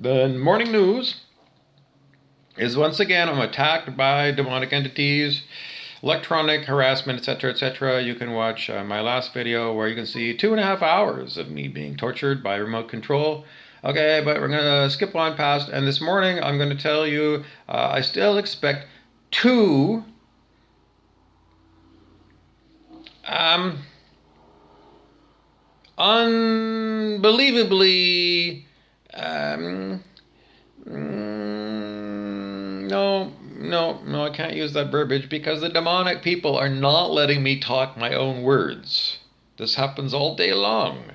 The morning news is once again I'm attacked by demonic entities, electronic harassment, etc., etc. You can watch my last video where you can see 2.5 hours of me being tortured by remote control. Okay, but we're gonna skip on past, and this morning I'm going to tell you I still expect two unbelievably no, I can't use that verbiage because the demonic people are not letting me talk my own words. This happens all day long.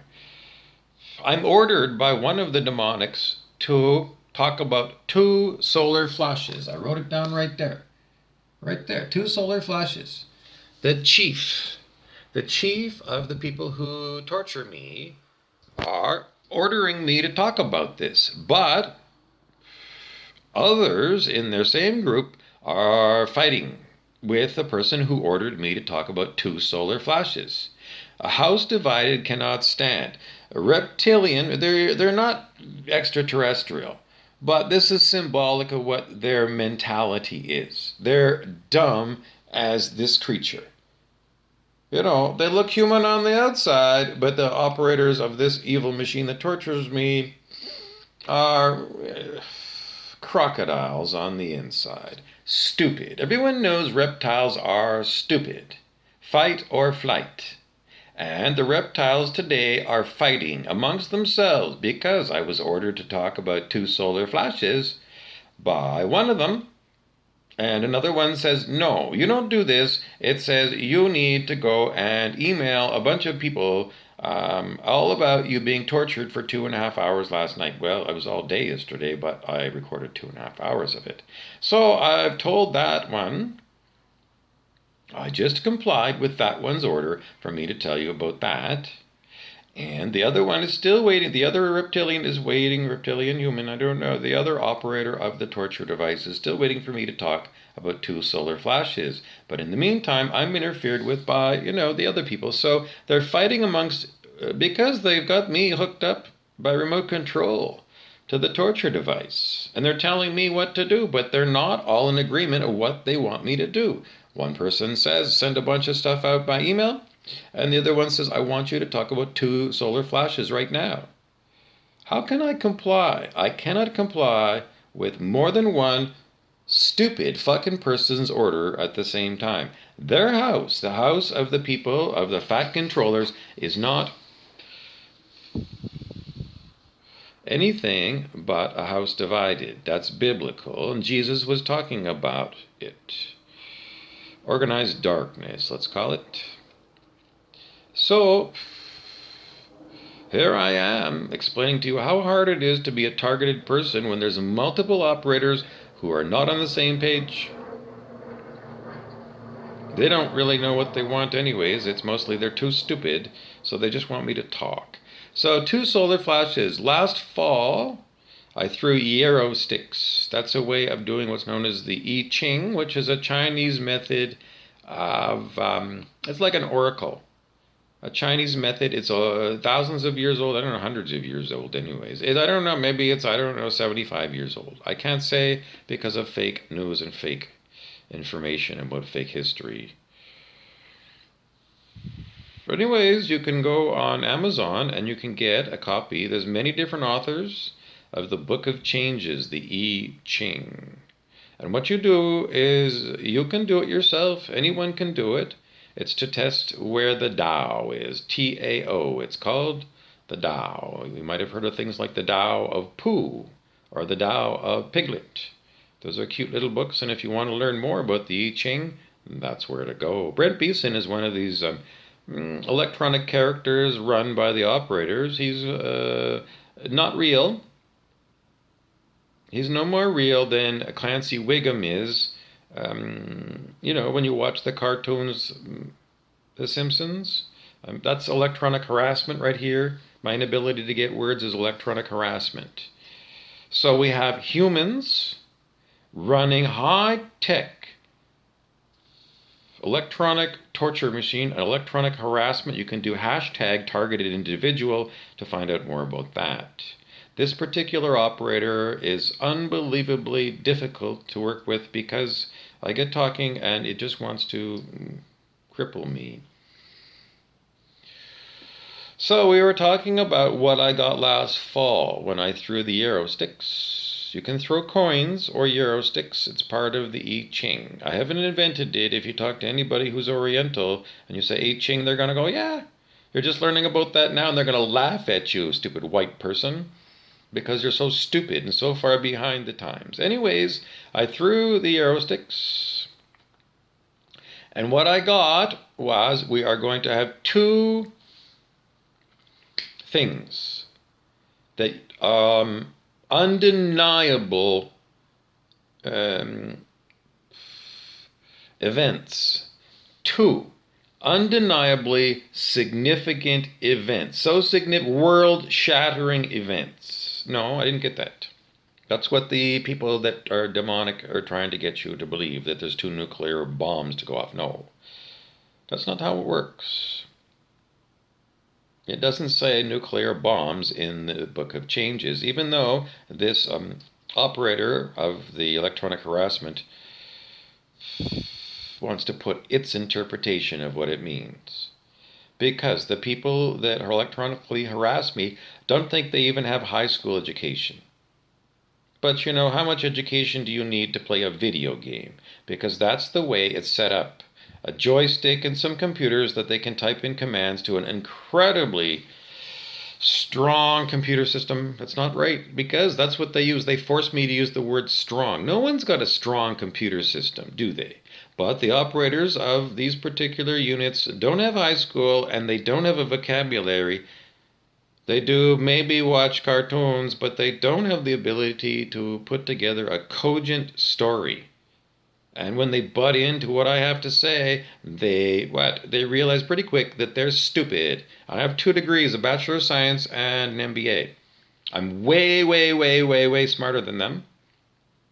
I'm ordered by one of the demonics to talk about 2 solar flashes. I wrote it down right there. Right there, 2 solar flashes. The chief of the people who torture me are ordering me to talk about this. But others in their same group are fighting with the person who ordered me to talk about 2 solar flashes. A house divided cannot stand. A reptilian, they're not extraterrestrial, but this is symbolic of what their mentality is. They're dumb as this creature. You know, they look human on the outside, but the operators of this evil machine that tortures me are crocodiles on the inside. Stupid. Everyone knows reptiles are stupid. Fight or flight. And the reptiles today are fighting amongst themselves because I was ordered to talk about 2 solar flashes by one of them. And another one says, no, you don't do this. It says you need to go and email a bunch of people all about you being tortured for 2.5 hours last night. Well, I was all day yesterday, but I recorded 2.5 hours of it. So I've told that one, I just complied with that one's order for me to tell you about that. And the other one is still waiting. The other reptilian is waiting, reptilian human, I don't know. The other operator of the torture device is still waiting for me to talk about 2 solar flashes. But in the meantime, I'm interfered with by, the other people. So they're fighting amongst, because they've got me hooked up by remote control to the torture device. And they're telling me what to do, but they're not all in agreement of what they want me to do. One person says, send a bunch of stuff out by email. And the other one says, I want you to talk about 2 solar flashes right now. How can I comply? I cannot comply with more than one stupid fucking person's order at the same time. Their house, the house of the people, of the fat controllers, is not anything but a house divided. That's biblical, and Jesus was talking about it. Organized darkness, let's call it. So, here I am explaining to you how hard it is to be a targeted person when there's multiple operators who are not on the same page. They don't really know what they want anyways. It's mostly they're too stupid, so they just want me to talk. So 2 solar flashes. Last fall, I threw yarrow sticks. That's a way of doing what's known as the I Ching, which is a Chinese method of, it's like an oracle. A Chinese method. It's thousands of years old. I don't know, hundreds of years old anyways. I don't know, maybe it's, 75 years old. I can't say because of fake news and fake information about fake history. But anyways, you can go on Amazon and you can get a copy. There's many different authors of the Book of Changes, the I Ching. And what you do is you can do it yourself. Anyone can do it. It's to test where the Tao is. T-A-O. It's called the Tao. You might have heard of things like the Tao of Pooh or the Tao of Piglet. Those are cute little books, and if you want to learn more about the I Ching, that's where to go. Brent Beeson is one of these electronic characters run by the operators. He's not real. He's no more real than Clancy Wiggum is. When you watch the cartoons, The Simpsons, that's electronic harassment right here. My inability to get words is electronic harassment. So we have humans running high-tech electronic torture machine, electronic harassment. You can do hashtag targeted individual to find out more about that. This particular operator is unbelievably difficult to work with because I get talking and it just wants to cripple me. So we were talking about what I got last fall when I threw the Euro sticks. You can throw coins or Euro sticks. It's part of the I Ching. I haven't invented it. If you talk to anybody who's Oriental and you say I Ching, they're going to go, yeah, you're just learning about that now. And they're going to laugh at you, stupid white person, because you're so stupid and so far behind the times. Anyways, I threw the Euro sticks. And what I got was we are going to have two things that undeniable events. Two undeniably significant events. So significant, world-shattering events. No, I didn't get that. That's what the people that are demonic are trying to get you to believe, that there's two nuclear bombs to go off. No, that's not how it works. It doesn't say nuclear bombs in the Book of Changes, even though this operator of the electronic harassment wants to put its interpretation of what it means. Because the people that electronically harass me don't think they even have high school education. But you know, how much education do you need to play a video game? Because that's the way it's set up. A joystick and some computers that they can type in commands to an incredibly strong computer system. That's not right, because that's what they use. They force me to use the word strong. No one's got a strong computer system, do they? But the operators of these particular units don't have high school and they don't have a vocabulary. They do maybe watch cartoons, but they don't have the ability to put together a cogent story. And when they butt into what I have to say, they realize pretty quick that they're stupid. I have 2 degrees, a Bachelor of Science and an MBA. I'm way, way, way, way, way smarter than them.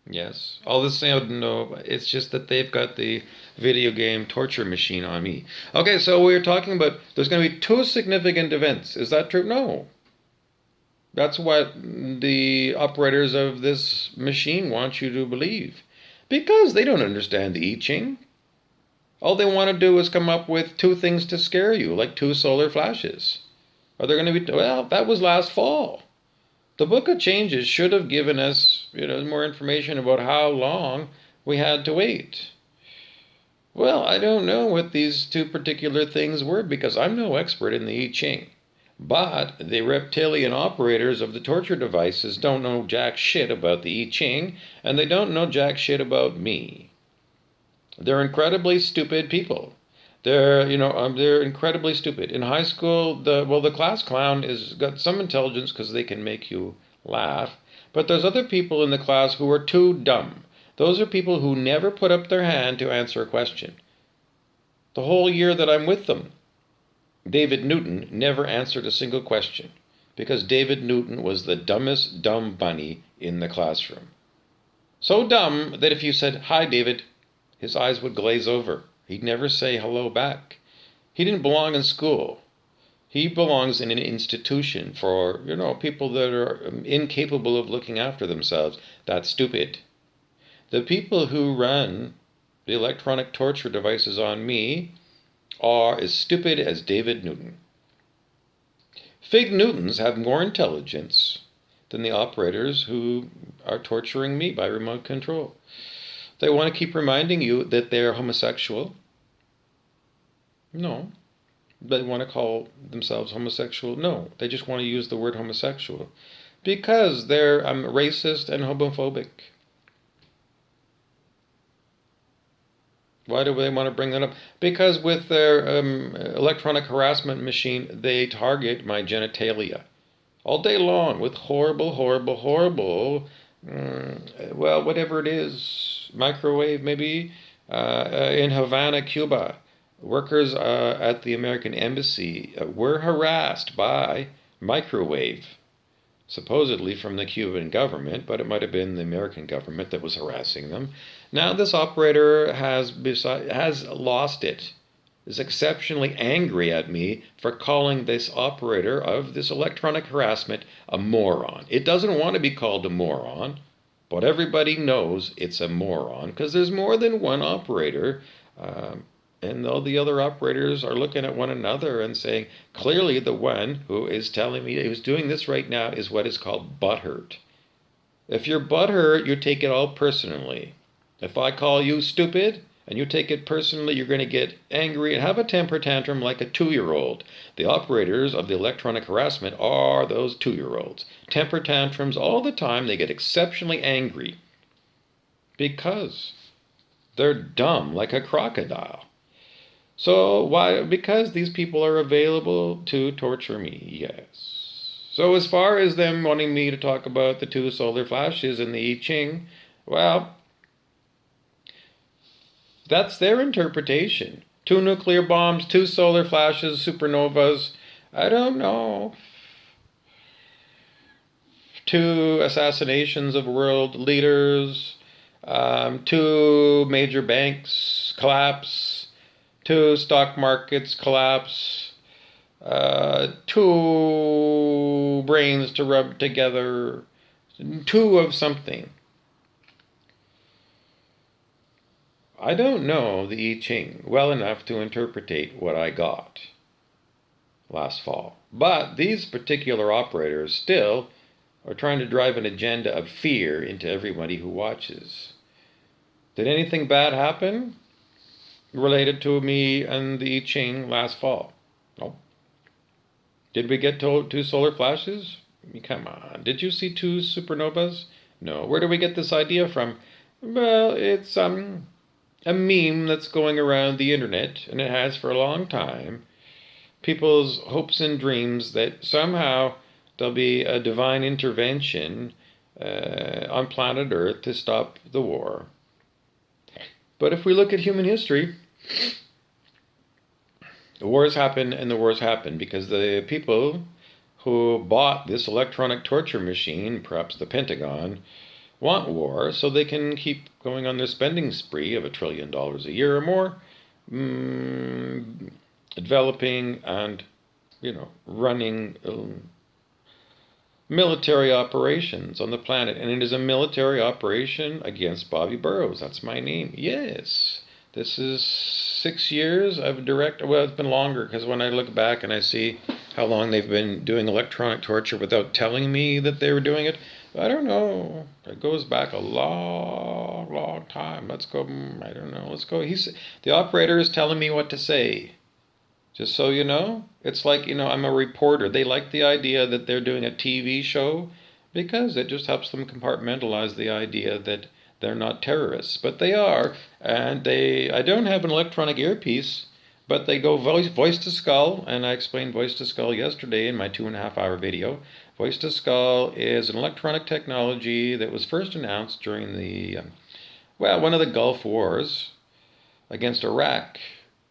Yes. All the same, no, it's just that they've got the video game torture machine on me. Okay, so we're talking about there's going to be 2 significant events. Is that true? No. That's what the operators of this machine want you to believe. Because they don't understand the I Ching. All they want to do is come up with 2 things to scare you, like 2 solar flashes. Are there going to be, well, that was last fall. The Book of Changes should have given us, more information about how long we had to wait. Well, I don't know what these 2 particular things were because I'm no expert in the I Ching. But the reptilian operators of the torture devices don't know jack shit about the I Ching, and they don't know jack shit about me. They're incredibly stupid people. They're incredibly stupid. In high school, the class clown has got some intelligence because they can make you laugh. But there's other people in the class who are too dumb. Those are people who never put up their hand to answer a question. The whole year that I'm with them, David Newton never answered a single question because David Newton was the dumbest dumb bunny in the classroom. So dumb that if you said, "Hi, David," his eyes would glaze over. He'd never say hello back. He didn't belong in school. He belongs in an institution for, people that are incapable of looking after themselves. That's stupid. The people who run the electronic torture devices on me are as stupid as David Newton. Fig Newtons have more intelligence than the operators who are torturing me by remote control. They want to keep reminding you that they're homosexual. No. They want to call themselves homosexual. No. They just want to use the word homosexual because they're racist and homophobic. Why do they want to bring that up? Because with their electronic harassment machine, they target my genitalia all day long with horrible, horrible, horrible, whatever it is, microwave maybe. In Havana, Cuba, workers at the American Embassy were harassed by microwave, supposedly from the Cuban government, but it might have been the American government that was harassing them. Now this operator has lost it. is exceptionally angry at me for calling this operator of this electronic harassment a moron. It doesn't want to be called a moron, but everybody knows it's a moron because there's more than one operator. And all the other operators are looking at one another and saying, clearly the one who is telling me who's doing this right now is what is called butthurt. If you're butthurt, you take it all personally. If I call you stupid and you take it personally, you're going to get angry and have a temper tantrum like a 2-year-old. The operators of the electronic harassment are those 2-year-olds. Temper tantrums all the time. They get exceptionally angry because they're dumb like a crocodile. So why? Because these people are available to torture me, yes. So as far as them wanting me to talk about the 2 solar flashes in the I Ching, well, that's their interpretation. 2 nuclear bombs, 2 solar flashes, supernovas, I don't know. 2 assassinations of world leaders, 2 major banks collapse, 2 stock markets collapse, 2 brains to rub together, 2 of something. I don't know the I Ching well enough to interpret what I got last fall. But these particular operators still are trying to drive an agenda of fear into everybody who watches. Did anything bad happen related to me and the I Ching last fall? No. Did we get 2 solar flashes? Come on. Did you see 2 supernovas? No. Where do we get this idea from? Well, it's a meme that's going around the internet, and it has for a long time. People's hopes and dreams that somehow there'll be a divine intervention on planet Earth to stop the war. But if we look at human history, the wars happen and the wars happen because the people who bought this electronic torture machine, perhaps the Pentagon, want war so they can keep going on their spending spree of $1 trillion a year or more, developing and, running military operations on the planet. And it is a military operation against Bobby Burrows. That's my name. Yes. This is 6 years of well, it's been longer because when I look back and I see how long they've been doing electronic torture without telling me that they were doing it, I don't know. It goes back a long, long time. Let's go. I don't know. Let's go. The operator is telling me what to say. Just so you know, it's like, I'm a reporter. They like the idea that they're doing a TV show because it just helps them compartmentalize the idea that they're not terrorists, but they are. And I don't have an electronic earpiece, but they go voice to skull, and I explained voice to skull yesterday in my 2.5-hour video. Voice to skull is an electronic technology that was first announced during one of the Gulf Wars against Iraq.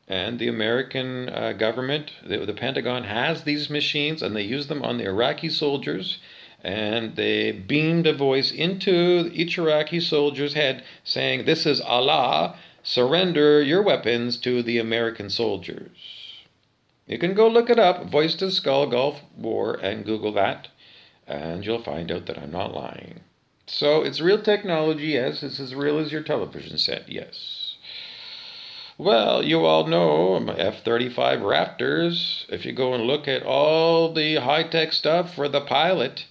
And the American government, the Pentagon, has these machines, and they use them on the Iraqi soldiers. And they beamed a voice into each Iraqi soldier's head saying, "This is Allah, surrender your weapons to the American soldiers." You can go look it up, Voice to Skull Gulf War, and Google that, and you'll find out that I'm not lying. So it's real technology, yes. It's as real as your television set, yes. Well, you all know F-35 Raptors. If you go and look at all the high-tech stuff for the pilot,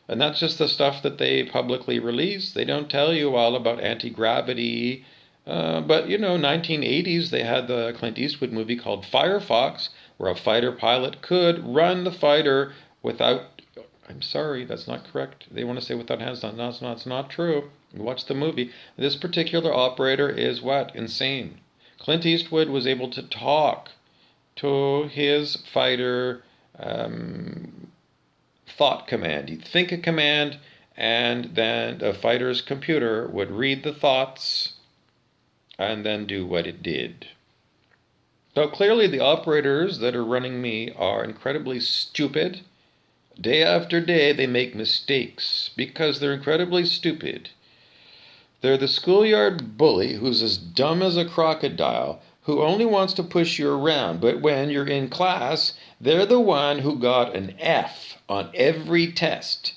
and that's just the stuff that they publicly release. They don't tell you all about anti-gravity. But, 1980s, they had the Clint Eastwood movie called Firefox, where a fighter pilot could run the fighter without... I'm sorry, that's not correct. They want to say without hands. No, it's not true. Watch the movie. This particular operator is what? Insane. Clint Eastwood was able to talk to his fighter... thought command. He'd think a command, and then the fighter's computer would read the thoughts and then do what it did. So clearly the operators that are running me are incredibly stupid. Day after day they make mistakes because they're incredibly stupid. They're the schoolyard bully who's as dumb as a crocodile, who only wants to push you around. But when you're in class, they're the one who got an F on every test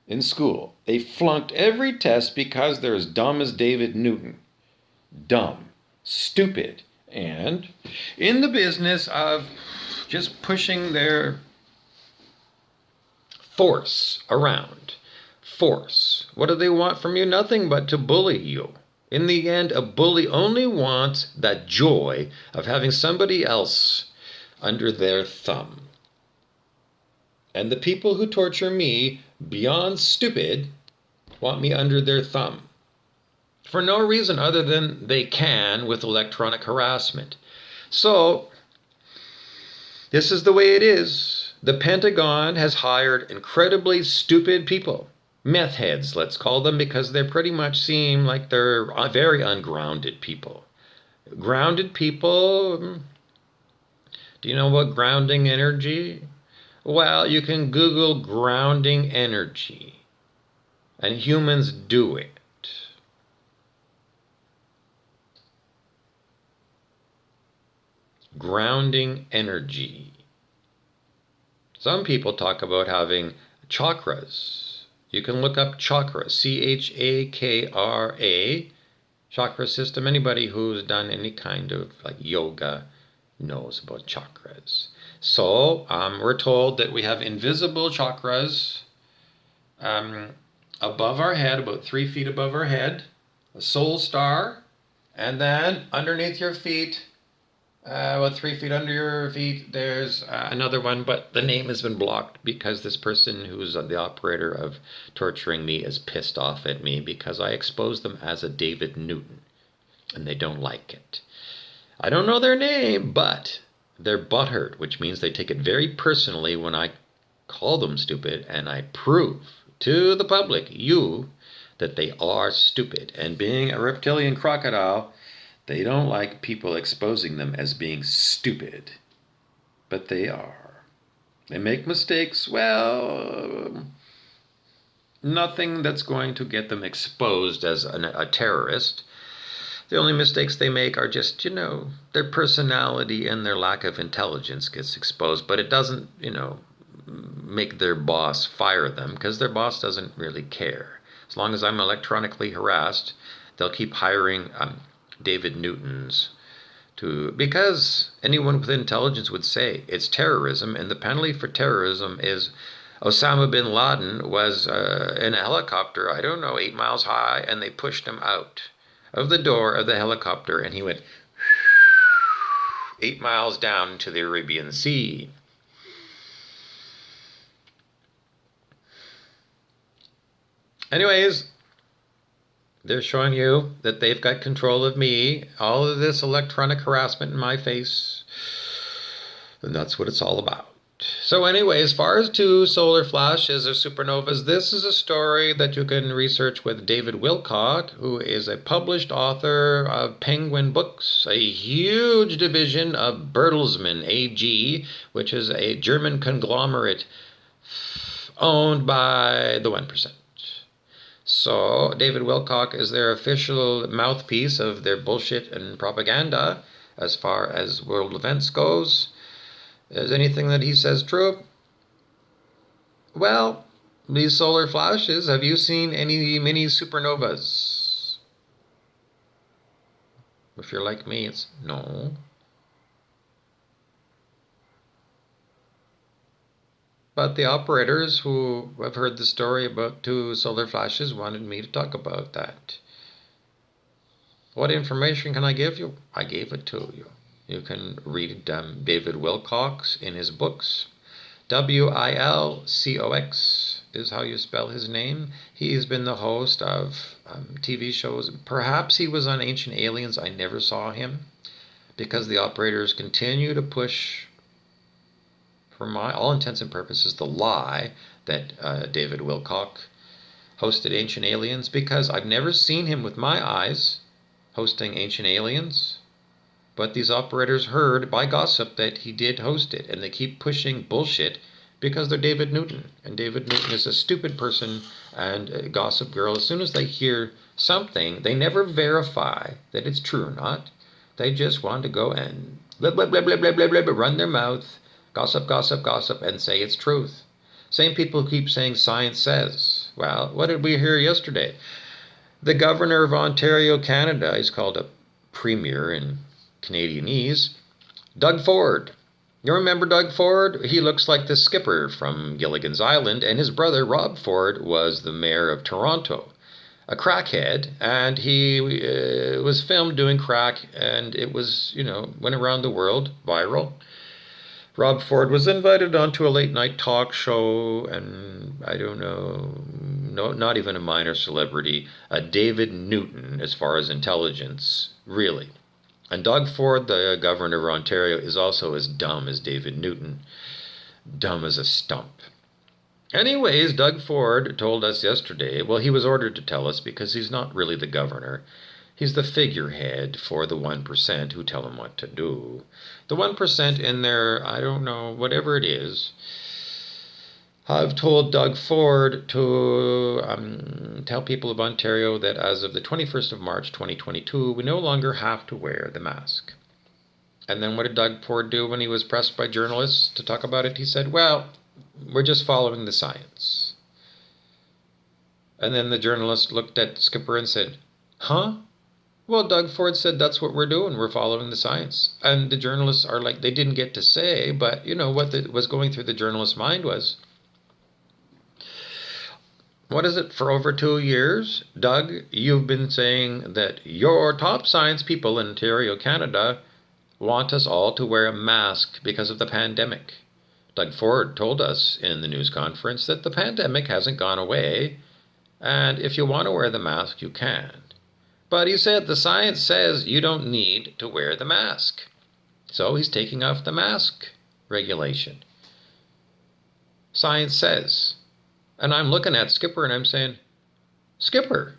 in school. They flunked every test because they're as dumb as David Newton. Dumb, stupid, and in the business of just pushing their force around. Force. What do they want from you? Nothing but to bully you. In the end, a bully only wants that joy of having somebody else under their thumb. And the people who torture me, beyond stupid, want me under their thumb. For no reason other than they can with electronic harassment. So, this is the way it is. The Pentagon has hired incredibly stupid people. Meth heads, let's call them, because they pretty much seem like they're very ungrounded people. Grounded people, do you know what grounding energy? Well, you can Google grounding energy, and humans do it. Grounding energy. Some people talk about having chakras. You can look up chakra, C-H-A-K-R-A, chakra system. Anybody who's done any kind of like yoga knows about chakras. So we're told that we have invisible chakras above our head, about 3 feet above our head, a soul star, and then underneath your feet, about 3 feet under your feet, there's another one, but the name has been blocked because this person who's the operator of torturing me is pissed off at me because I exposed them as a David Newton, and they don't like it. I don't know their name, but they're butthurt, which means they take it very personally when I call them stupid, and I prove to the public, you, that they are stupid. And being a reptilian crocodile, they don't like people exposing them as being stupid, but they are. They make mistakes, well, nothing that's going to get them exposed as a terrorist. The only mistakes they make are just, their personality and their lack of intelligence gets exposed, but it doesn't, make their boss fire them because their boss doesn't really care. As long as I'm electronically harassed, they'll keep hiring David Newtons because anyone with intelligence would say it's terrorism, and the penalty for terrorism is Osama bin Laden was in a helicopter, 8 miles high, and they pushed him out of the door of the helicopter, and he went 8 miles down to the Arabian Sea. Anyways, they're showing you that they've got control of me, all of this electronic harassment in my face, and that's what it's all about. So anyway, as far as two solar flashes or supernovas, this is a story that you can research with David Wilcock, who is a published author of Penguin Books, a huge division of Bertelsmann AG, which is a German conglomerate owned by the 1%. So David Wilcock is their official mouthpiece of their bullshit and propaganda as far as world events goes. Is anything that he says true? Well, these solar flashes, have you seen any mini supernovas? If you're like me, it's no. But the operators who have heard the story about two solar flashes wanted me to talk about that. What information can I give you? I gave it to you. You can read David Wilcock in his books. Wilcox is how you spell his name. He's been the host of TV shows. Perhaps he was on Ancient Aliens. I never saw him because the operators continue to push, for all intents and purposes, the lie that David Wilcock hosted Ancient Aliens, because I've never seen him with my eyes hosting Ancient Aliens. But these operators heard by gossip that he did host it, and they keep pushing bullshit because they're David Newton. And David Newton is a stupid person and a gossip girl. As soon as they hear something, they never verify that it's true or not. They just want to go and blah, blah, blah, blah, blah, blah, blah, blah, run their mouth, gossip, gossip, gossip, and say it's truth. Same people who keep saying science says. Well, what did we hear yesterday? The governor of Ontario, Canada, he's called a premier in Canadianese, Doug Ford. You remember Doug Ford? He looks like the skipper from Gilligan's Island, and his brother Rob Ford was the mayor of Toronto. A crackhead, and he was filmed doing crack, and it was, went around the world, viral. Rob Ford was invited onto a late night talk show, and I don't know, no, not even a minor celebrity, a David Newton as far as intelligence, really. And Doug Ford, the governor of Ontario, is also as dumb as David Newton. Dumb as a stump. Anyways, Doug Ford told us yesterday, well, he was ordered to tell us because he's not really the governor. He's the figurehead for the 1% who tell him what to do. The 1% in their, I don't know, whatever it is, I've told Doug Ford to tell people of Ontario that as of the 21st of March 2022, we no longer have to wear the mask. And then what did Doug Ford do when he was pressed by journalists to talk about it? He said, well, we're just following the science. And then the journalist looked at Skipper and said, huh? Well, Doug Ford said that's what we're doing. We're following the science. And the journalists are like, they didn't get to say, but what was going through the journalist's mind was, what is it, for over 2 years, Doug, you've been saying that your top science people in Ontario, Canada, want us all to wear a mask because of the pandemic. Doug Ford told us in the news conference that the pandemic hasn't gone away, and if you want to wear the mask, you can. But he said the science says you don't need to wear the mask. So he's taking off the mask regulation. Science says. And I'm looking at Skipper and I'm saying, Skipper,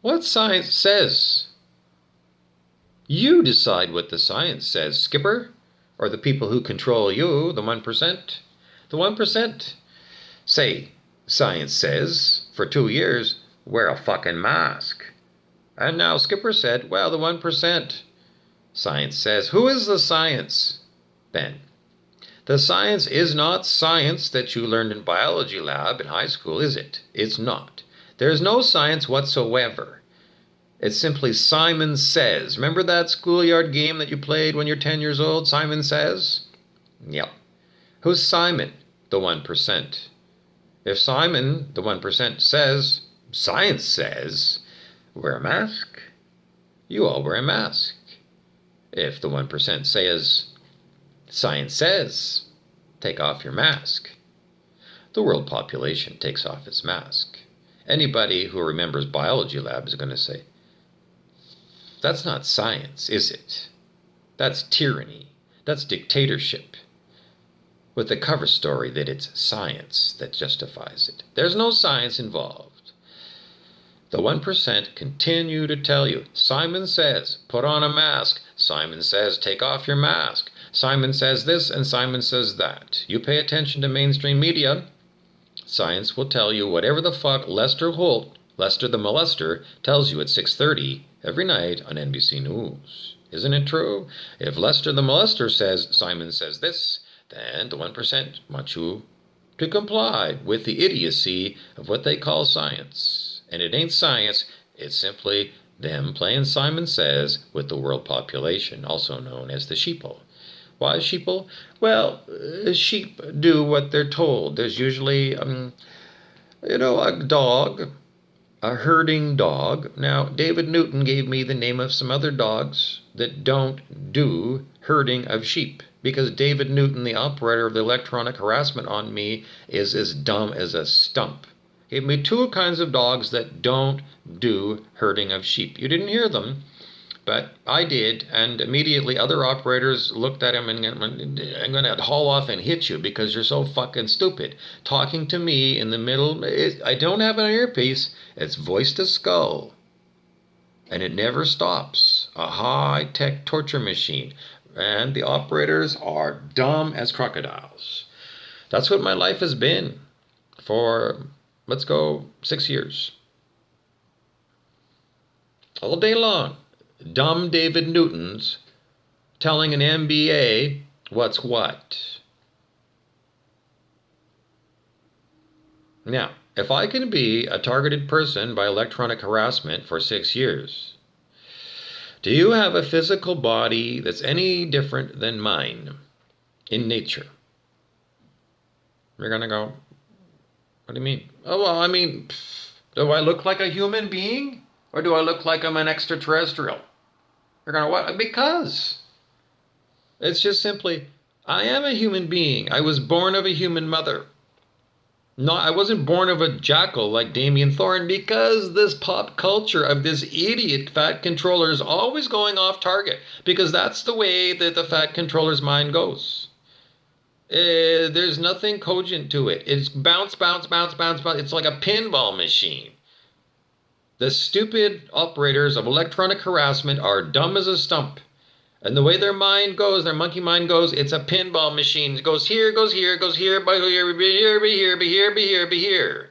what science says? You decide what the science says, Skipper, or the people who control you, the 1%. The 1% say, science says, for 2 years, wear a fucking mask. And now Skipper said, well, the 1%. Science says, who is the science, Ben? The science is not science that you learned in biology lab in high school, is it? It's not. There's no science whatsoever. It's simply Simon Says. Remember that schoolyard game that you played when you're 10 years old, Simon Says? Yep. Who's Simon? The 1%. If Simon, the 1%, says, science says, wear a mask, you all wear a mask. If the 1% says, science says, take off your mask, the world population takes off its mask. Anybody who remembers biology lab is going to say, that's not science, is it? That's tyranny. That's dictatorship. With the cover story that it's science that justifies it. There's no science involved. The 1% continue to tell you, Simon says, put on a mask. Simon says, take off your mask. Simon says this and Simon says that. You pay attention to mainstream media, science will tell you whatever the fuck Lester Holt, Lester the Molester, tells you at 6:30 every night on NBC News. Isn't it true? If Lester the Molester says Simon says this, then the 1% want you to comply with the idiocy of what they call science. And it ain't science, it's simply them playing Simon Says with the world population, also known as the sheeple. Why sheeple? Well, sheep do what they're told. There's usually, a dog, a herding dog. Now, David Newton gave me the name of some other dogs that don't do herding of sheep, because David Newton, the operator of the electronic harassment on me, is as dumb as a stump. He gave me 2 kinds of dogs that don't do herding of sheep. You didn't hear them, but I did, and immediately other operators looked at him and I'm going to haul off and hit you because you're so fucking stupid. Talking to me in the middle, I don't have an earpiece, it's voice to skull. And it never stops. A high-tech torture machine. And the operators are dumb as crocodiles. That's what my life has been for, let's go, 6 years. All day long. dumb David Newtons telling an MBA what's what. Now, if I can be a targeted person by electronic harassment for 6 years, do you have a physical body that's any different than mine in nature? You're going to go, what do you mean? Oh, well, I mean, do I look like a human being? Or do I look like I'm an extraterrestrial? You're going to what? Because it's just simply, I am a human being. I was born of a human mother. No, I wasn't born of a jackal like Damien Thorne, because this pop culture of this idiot fat controller is always going off target, because that's the way that the fat controller's mind goes. There's nothing cogent to it. It's bounce, bounce, bounce, bounce, bounce. It's like a pinball machine. The stupid operators of electronic harassment are dumb as a stump. And the way their mind goes, their monkey mind goes, it's a pinball machine. It goes here, goes here, goes here, be here, be here, be here, be here, be here, be here.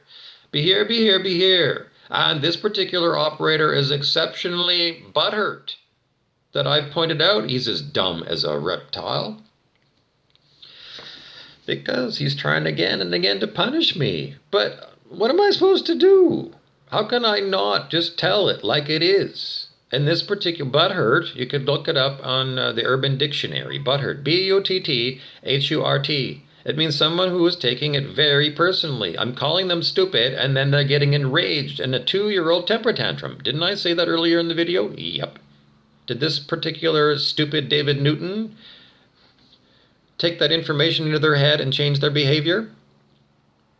Be here, be here, be here. And this particular operator is exceptionally butthurt that I pointed out he's as dumb as a reptile. Because he's trying again and again to punish me. But what am I supposed to do? How can I not just tell it like it is? And this particular butthurt, you could look it up on the Urban Dictionary. Butthurt, B-U-T-T-H-U-R-T. It means someone who is taking it very personally. I'm calling them stupid, and then they're getting enraged in a 2-year-old temper tantrum. Didn't I say that earlier in the video? Yep. Did this particular stupid David Newton take that information into their head and change their behavior?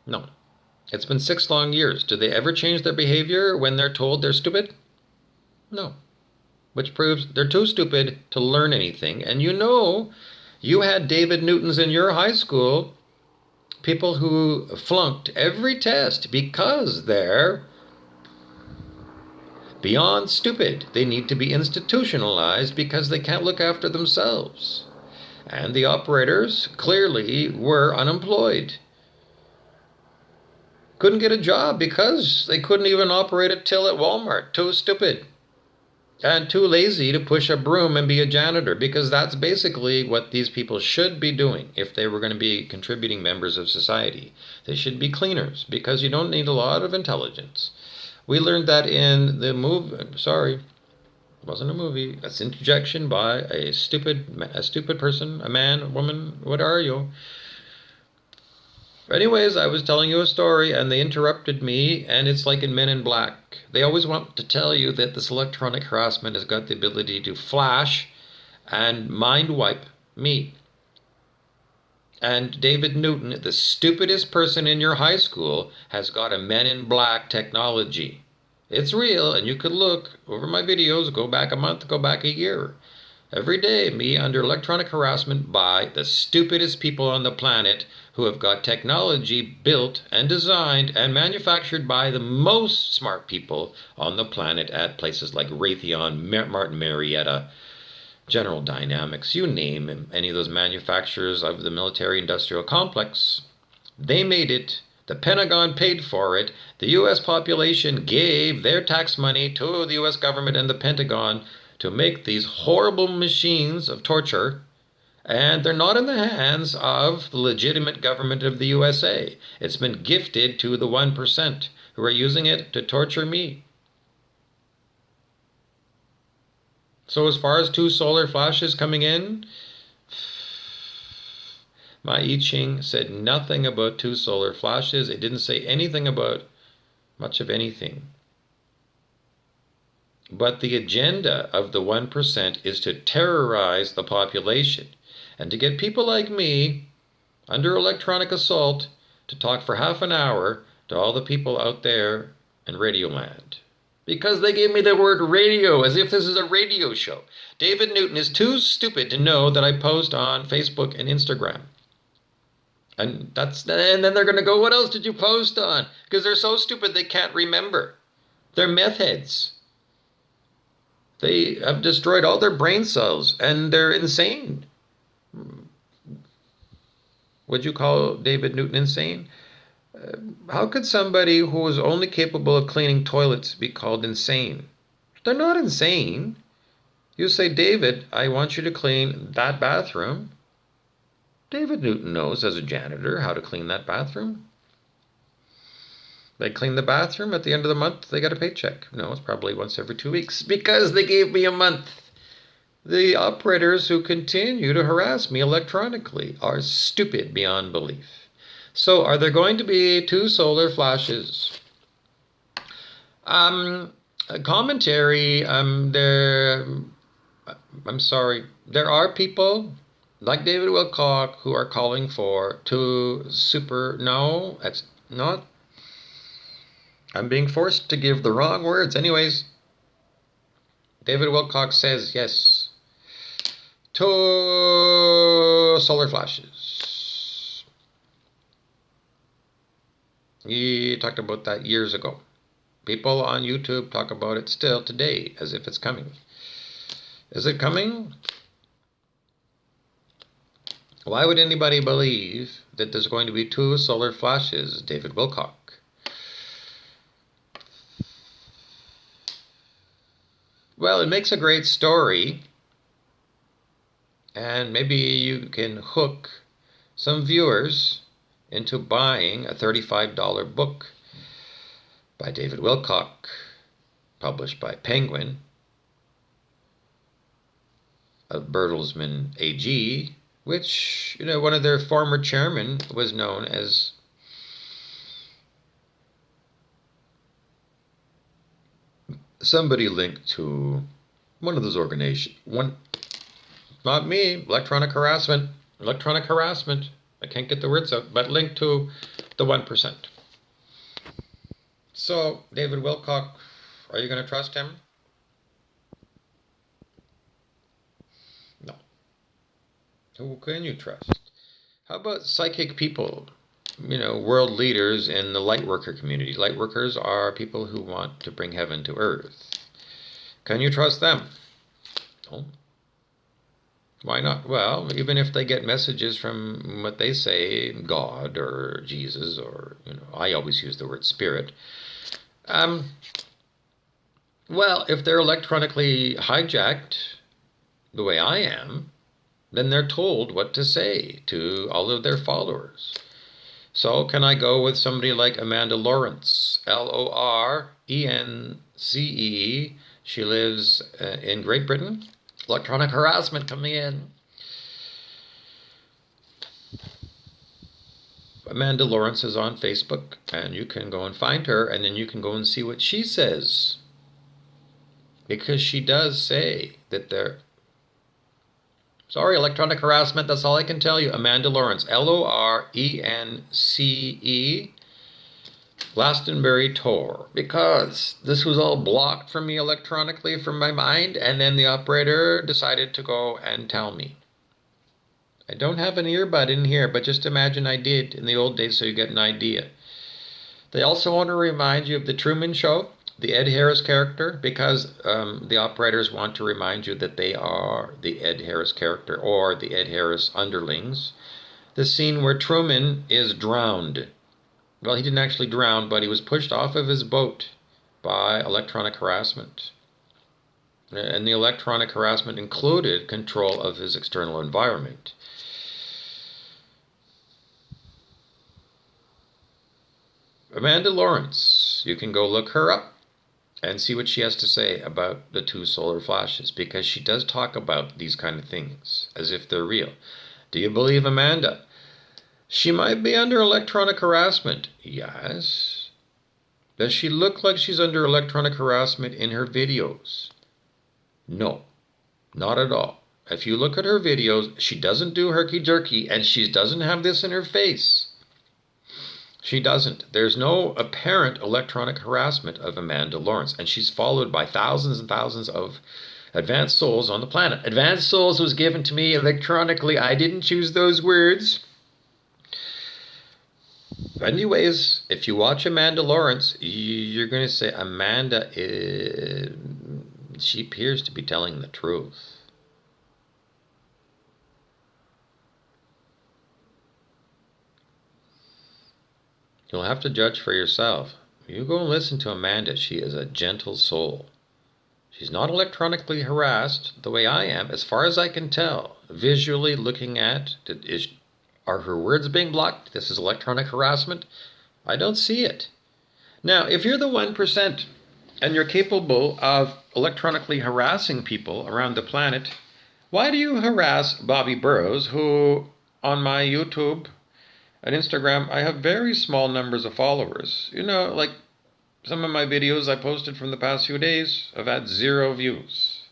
No. It's been 6 long years. Do they ever change their behavior when they're told they're stupid? No. Which proves they're too stupid to learn anything. And you know, you had David Newtons in your high school, people who flunked every test because they're beyond stupid. They need to be institutionalized because they can't look after themselves. And the operators clearly were unemployed. Couldn't get a job because they couldn't even operate a till at Walmart. Too stupid. And too lazy to push a broom and be a janitor, because that's basically what these people should be doing if they were going to be contributing members of society. They should be cleaners, because you don't need a lot of intelligence. We learned that in the movie. Sorry, it wasn't a movie. That's interjection by a stupid person, a man, a woman. What are you? Anyways, I was telling you a story and they interrupted me, and it's like in Men in Black. They always want to tell you that this electronic harassment has got the ability to flash and mind wipe me. And David Newton, the stupidest person in your high school, has got a Men in Black technology. It's real, and you could look over my videos, go back a month, go back a year. Every day, me under electronic harassment by the stupidest people on the planet who have got technology built and designed and manufactured by the most smart people on the planet at places like Raytheon, Martin Marietta, General Dynamics, you name any of those manufacturers of the military-industrial complex. They made it. The Pentagon paid for it. The U.S. population gave their tax money to the U.S. government and the Pentagon to make these horrible machines of torture, and they're not in the hands of the legitimate government of the USA. It's been gifted to the 1% who are using it to torture me. So as far as 2 solar flashes coming in, my I Ching said nothing about 2 solar flashes. It didn't say anything about much of anything. But the agenda of the 1% is to terrorize the population and to get people like me under electronic assault to talk for half an hour to all the people out there in Radioland. Because they gave me the word radio as if this is a radio show. David Newton is too stupid to know that I post on Facebook and Instagram. And then they're going to go, what else did you post on? Because they're so stupid they can't remember. They're meth heads. They have destroyed all their brain cells, and they're insane. Would you call David Newton insane? How could somebody who is only capable of cleaning toilets be called insane? They're not insane. You say, David, I want you to clean that bathroom. David Newton knows as a janitor how to clean that bathroom. They clean the bathroom at the end of the month, they get a paycheck. No, it's probably once every 2 weeks because they gave me a month. The operators who continue to harass me electronically are stupid beyond belief. So are there going to be 2 solar flashes? Commentary, I'm sorry. There are people like David Wilcock who are calling for 2 super, no, that's not, I'm being forced to give the wrong words. Anyways, David Wilcock says yes. 2 solar flashes. He talked about that years ago. People on YouTube talk about it still today as if it's coming. Is it coming? Why would anybody believe that there's going to be 2 solar flashes, David Wilcock? Well, it makes a great story, and maybe you can hook some viewers into buying a $35 book by David Wilcock, published by Penguin, of Bertelsmann AG, which, one of their former chairmen was known as somebody linked to one of those organizations. Not me, electronic harassment. I can't get the words out, but linked to the 1%. So, David Wilcock, are you going to trust him? No. Who can you trust? How about psychic people? World leaders in the lightworker community. Lightworkers are people who want to bring heaven to earth. Can you trust them? No. Why not? Well, even if they get messages from what they say, God or Jesus, or, I always use the word spirit. Well, if they're electronically hijacked the way I am, then they're told what to say to all of their followers. So can I go with somebody like Amanda Lawrence, Lorence? She lives in Great Britain. Electronic harassment coming in. Amanda Lawrence is on Facebook, and you can go and find her, and then you can go and see what she says. Because she does say that they're... Sorry, electronic harassment, that's all I can tell you. Amanda Lawrence, Lorence, Glastonbury Tor. Because this was all blocked from me electronically from my mind, and then the operator decided to go and tell me. I don't have an earbud in here, but just imagine I did in the old days so you get an idea. They also want to remind you of the Truman Show, the Ed Harris character, because the operators want to remind you that they are the Ed Harris character or the Ed Harris underlings. The scene where Truman is drowned. Well, he didn't actually drown, but he was pushed off of his boat by electronic harassment. And the electronic harassment included control of his external environment. Amanda Lawrence, you can go look her up and see what she has to say about the 2 solar flashes, because she does talk about these kind of things as if they're real. Do you believe Amanda? She might be under electronic harassment. Yes. Does she look like she's under electronic harassment in her videos? No, not at all. If you look at her videos, she doesn't do herky-jerky, and she doesn't have this in her face. She doesn't. There's no apparent electronic harassment of Amanda Lawrence, and she's followed by thousands and thousands of advanced souls on the planet. Advanced souls was given to me electronically. I didn't choose those words. Anyways, if you watch Amanda Lawrence, you're going to say, Amanda, she appears to be telling the truth. You'll have to judge for yourself. You go and listen to Amanda. She is a gentle soul. She's not electronically harassed the way I am, as far as I can tell. Visually looking at, are her words being blocked? This is electronic harassment. I don't see it. Now, if you're the 1% and you're capable of electronically harassing people around the planet, why do you harass Bobby Burrows, who on my YouTube and Instagram, I have very small numbers of followers? Like some of my videos I posted from the past few days have had 0 views.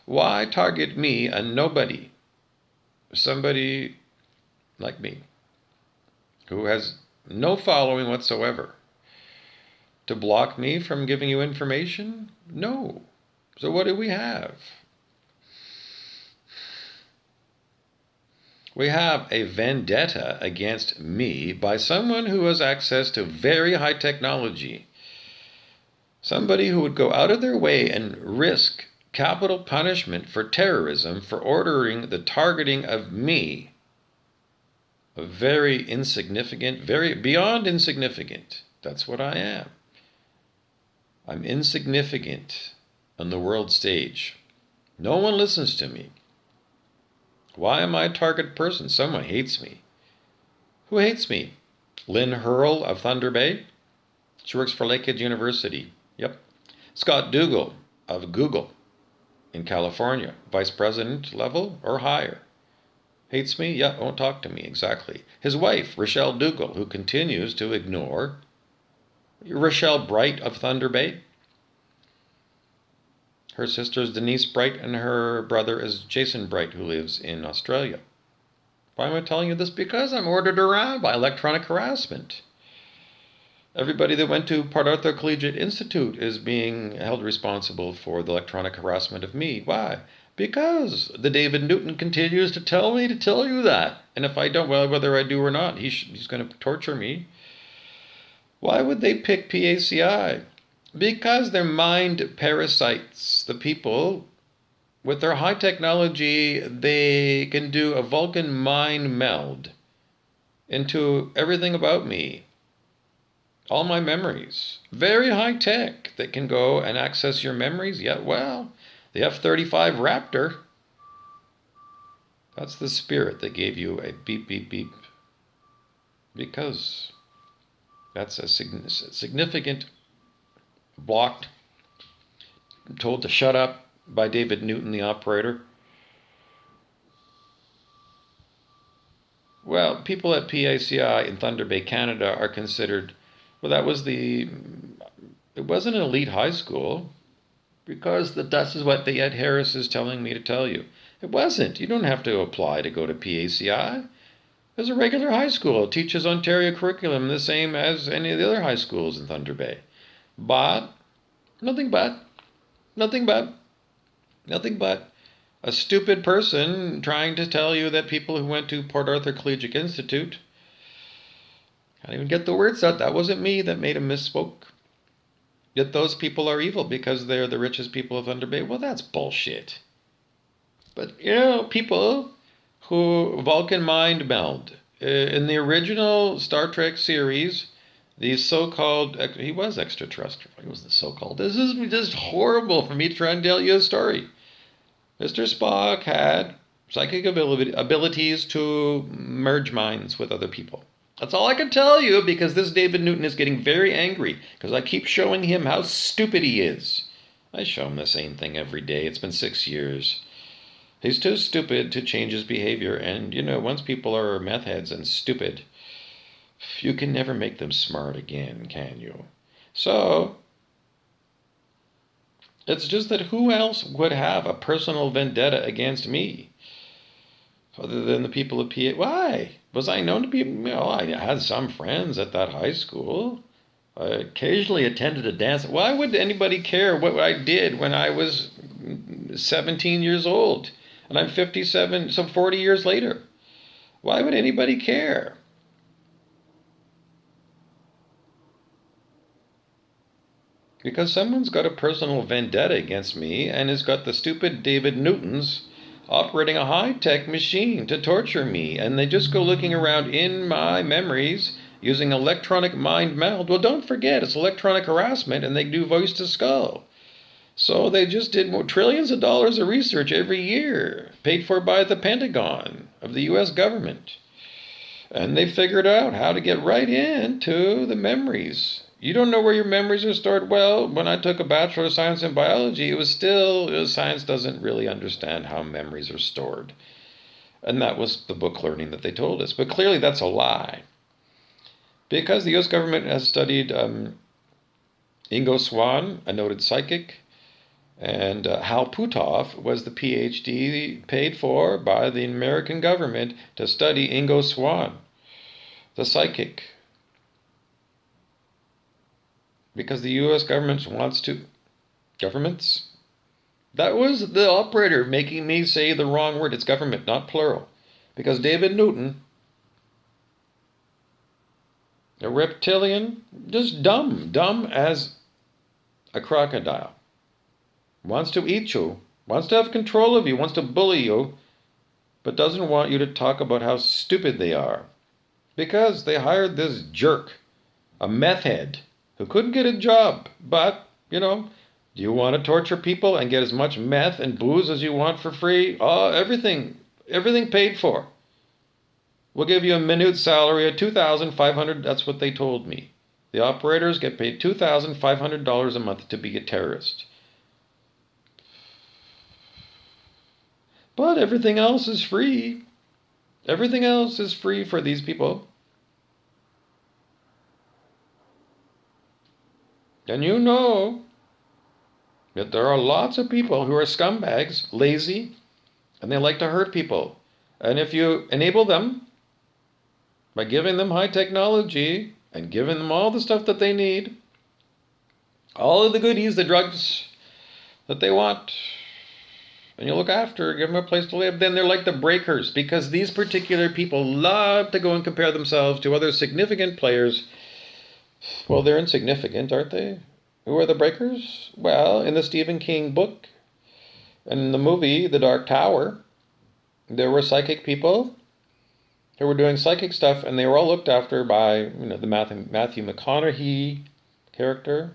Why target me, a nobody, somebody like me, who has no following whatsoever, to block me from giving you information? No. So what do we have? We have a vendetta against me by someone who has access to very high technology. Somebody who would go out of their way and risk capital punishment for terrorism for ordering the targeting of me. A very insignificant, very beyond insignificant. That's what I am. I'm insignificant on the world stage. No one listens to me. Why am I a target person? Someone hates me. Who hates me? Lynn Hurl of Thunder Bay. She works for Lakehead University. Yep. Scott Dougal of Google in California, vice president level or higher. Hates me? Yeah, won't talk to me. Exactly. His wife, Rochelle Dougal, who continues to ignore Rochelle Bright of Thunder Bay. Her sister is Denise Bright, and her brother is Jason Bright, who lives in Australia. Why am I telling you this? Because I'm ordered around by electronic harassment. Everybody that went to Port Arthur Collegiate Institute is being held responsible for the electronic harassment of me. Why? Because the David Newton continues to tell me to tell you that. And if I don't, well, whether I do or not, he's going to torture me. Why would they pick PACI? Because they're mind parasites. The people, with their high technology, they can do a Vulcan mind meld into everything about me. All my memories. Very high tech. They can go and access your memories. Yeah, well, the F-35 Raptor, that's the spirit that gave you a beep, beep, beep. Because that's a significant blocked, told to shut up by David Newton, the operator. Well, people at PACI in Thunder Bay, Canada are considered, well, it wasn't an elite high school, because that is what the Ed Harris is telling me to tell you. It wasn't. You don't have to apply to go to PACI. There's a regular high school. It teaches Ontario curriculum the same as any of the other high schools in Thunder Bay. But Nothing but a stupid person trying to tell you that people who went to Port Arthur Collegiate Institute can't even get the words out. That wasn't me that made a misspoke. Yet those people are evil because they're the richest people of Thunder Bay. Well, that's bullshit. But, people who Vulcan mind meld. In the original Star Trek series, these so-called, he was extraterrestrial. He was the so-called. This is just horrible for me to try and tell you a story. Mr. Spock had psychic abilities to merge minds with other people. That's all I can tell you, because this David Newton is getting very angry because I keep showing him how stupid he is. I show him the same thing every day. It's been 6 years. He's too stupid to change his behavior. And, once people are meth heads and stupid, you can never make them smart again, can you? So, it's just that who else would have a personal vendetta against me other than the people of PA? Why? Was I known to be, I had some friends at that high school. I occasionally attended a dance. Why would anybody care what I did when I was 17 years old? And I'm 57, so 40 years later. Why would anybody care? Because someone's got a personal vendetta against me and has got the stupid David Newtons operating a high-tech machine to torture me. And they just go looking around in my memories using electronic mind meld. Well, don't forget, it's electronic harassment, and they do voice to skull. So they just did more, trillions of dollars of research every year, paid for by the Pentagon of the US government. And they figured out how to get right into the memories. You don't know where your memories are stored? Well, when I took a Bachelor of Science in Biology, science doesn't really understand how memories are stored. And that was the book learning that they told us. But clearly that's a lie. Because the US government has studied Ingo Swann, a noted psychic, and Hal Puthoff was the PhD paid for by the American government to study Ingo Swann, the psychic. Because the US government wants to. Governments? That was the operator making me say the wrong word. It's government, not plural. Because David Newton, a reptilian, just dumb as a crocodile, wants to eat you, wants to have control of you, wants to bully you, but doesn't want you to talk about how stupid they are. Because they hired this jerk, a meth head, who couldn't get a job. But, do you want to torture people and get as much meth and booze as you want for free? Oh, everything paid for. We'll give you a minute salary of $2,500. That's what they told me. The operators get paid $2,500 a month to be a terrorist. But everything else is free. Everything else is free for these people. And you know that there are lots of people who are scumbags, lazy, and they like to hurt people. And if you enable them by giving them high technology and giving them all the stuff that they need, all of the goodies, the drugs that they want, and you look after, give them a place to live, then they're like the breakers, because these particular people love to go and compare themselves to other significant players. Well, they're insignificant, aren't they? Who are the breakers? Well, in the Stephen King book and in the movie The Dark Tower, there were psychic people who were doing psychic stuff, and they were all looked after by, the Matthew McConaughey character.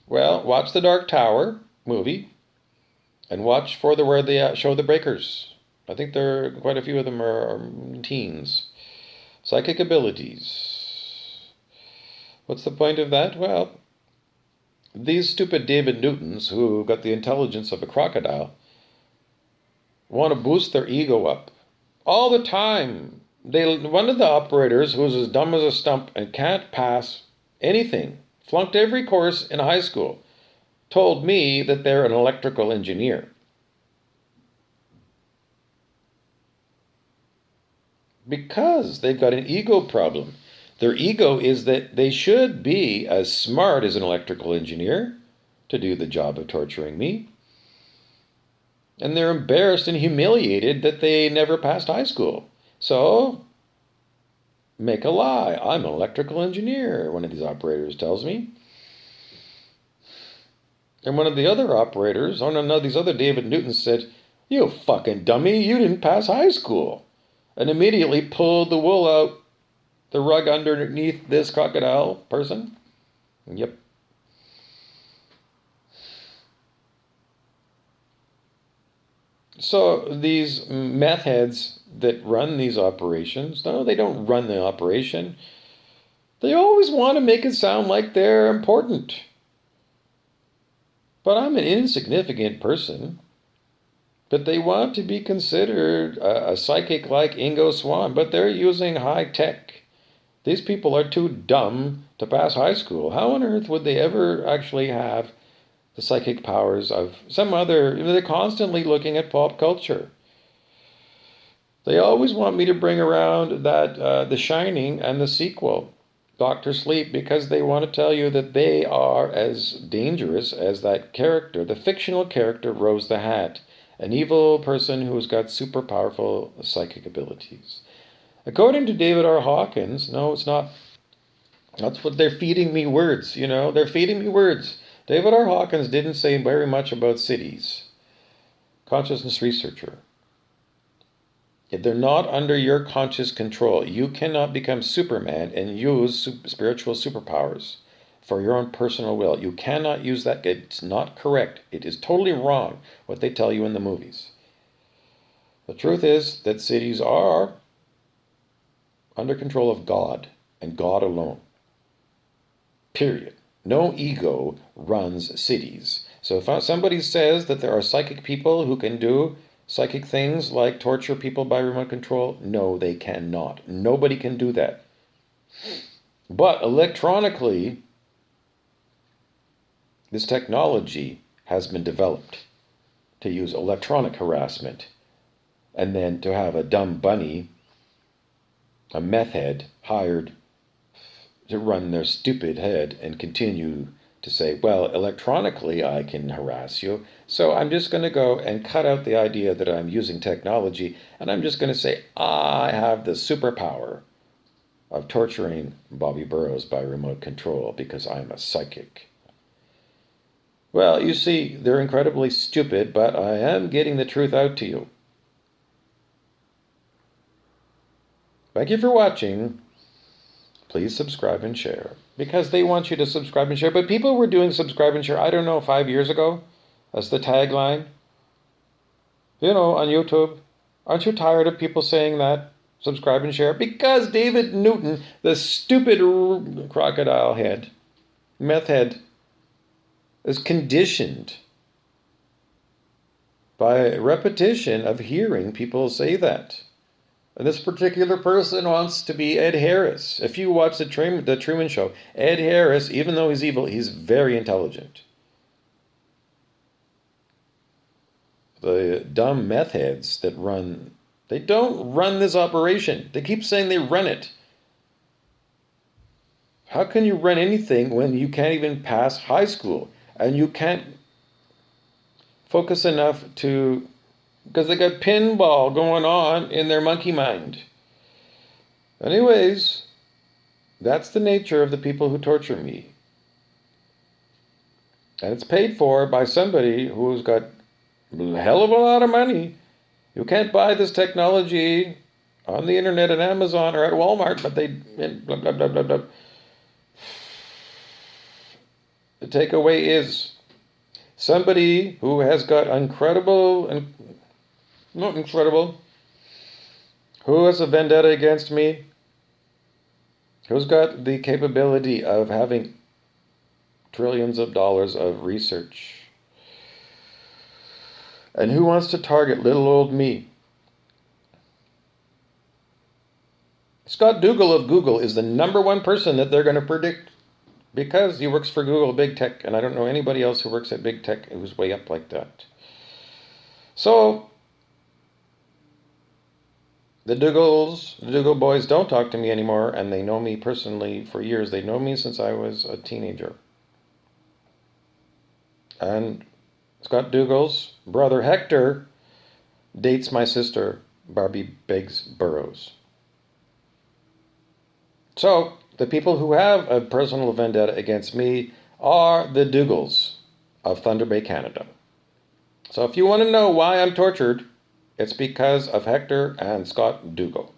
Well, watch The Dark Tower movie and watch for where they show the breakers. I think quite a few of them are teens. Psychic abilities. What's the point of that? Well, these stupid David Newtons, who got the intelligence of a crocodile, want to boost their ego up all the time. One of the operators, who's as dumb as a stump and can't pass anything, flunked every course in high school, told me that they're an electrical engineer. Because they've got an ego problem. Their ego is that they should be as smart as an electrical engineer to do the job of torturing me. And they're embarrassed and humiliated that they never passed high school. So, make a lie. I'm an electrical engineer, one of these operators tells me. And one of the other operators, these other David Newtons said, "You fucking dummy, you didn't pass high school." And immediately pulled the wool out, the rug underneath this crocodile person. Yep. So these meth heads that run these operations, no, they don't run the operation. They always want to make it sound like they're important. But I'm an insignificant person. But they want to be considered a psychic like Ingo Swann, but they're using high tech. These people are too dumb to pass high school. How on earth would they ever actually have the psychic powers of some other? They're constantly looking at pop culture. They always want me to bring around that The Shining and the sequel, Doctor Sleep, because they want to tell you that they are as dangerous as that character, the fictional character Rose the Hat, an evil person who's got super powerful psychic abilities. According to David R. Hawkins, no, it's not. That's what they're feeding me words, They're feeding me words. David R. Hawkins didn't say very much about cities. Consciousness researcher. If they're not under your conscious control, you cannot become Superman and use spiritual superpowers. for your own personal will. You cannot use that. It's not correct. It is totally wrong what they tell you in the movies. The truth is that cities are under control of God and God alone. Period. No ego runs cities. So if somebody says that there are psychic people who can do psychic things like torture people by remote control, no, they cannot. Nobody can do that. But electronically, this technology has been developed to use electronic harassment, and then to have a dumb bunny, a meth head, hired to run their stupid head and continue to say, well, electronically I can harass you, so I'm just going to go and cut out the idea that I'm using technology, and I'm just going to say I have the superpower of torturing Bobby Burrows by remote control because I'm a psychic. Well, you see, they're incredibly stupid, but I am getting the truth out to you. Thank you for watching. Please subscribe and share, because they want you to subscribe and share. But people were doing subscribe and share, I don't know, 5 years ago. That's the tagline. You know, on YouTube. Aren't you tired of people saying that? Subscribe and share? Because David Newton, the stupid crocodile head, meth head, is conditioned by repetition of hearing people say that. And this particular person wants to be Ed Harris. If you watch the Truman Show, Ed Harris, even though he's evil, he's very intelligent. The dumb meth heads that run, they don't run this operation. They keep saying they run it. How can you run anything when you can't even pass high school? And you can't focus enough to, because they got pinball going on in their monkey mind. Anyways, that's the nature of the people who torture me. And it's paid for by somebody who's got a hell of a lot of money. You can't buy this technology on the internet at Amazon or at Walmart, but they blah, blah, blah, blah, blah. The takeaway is somebody who has got who has a vendetta against me, who's got the capability of having trillions of dollars of research, and who wants to target little old me. Scott Dougal of Google is the #1 person that they're going to predict, because he works for Google Big Tech, and I don't know anybody else who works at Big Tech who's way up like that. So the Dougal boys don't talk to me anymore, and they know me personally for years. They know me since I was a teenager. And Scott Dougal's brother Hector dates my sister, Barbie Biggs Burrows. So the people who have a personal vendetta against me are the Dougals of Thunder Bay, Canada. So if you want to know why I'm tortured, it's because of Hector and Scott Dougal.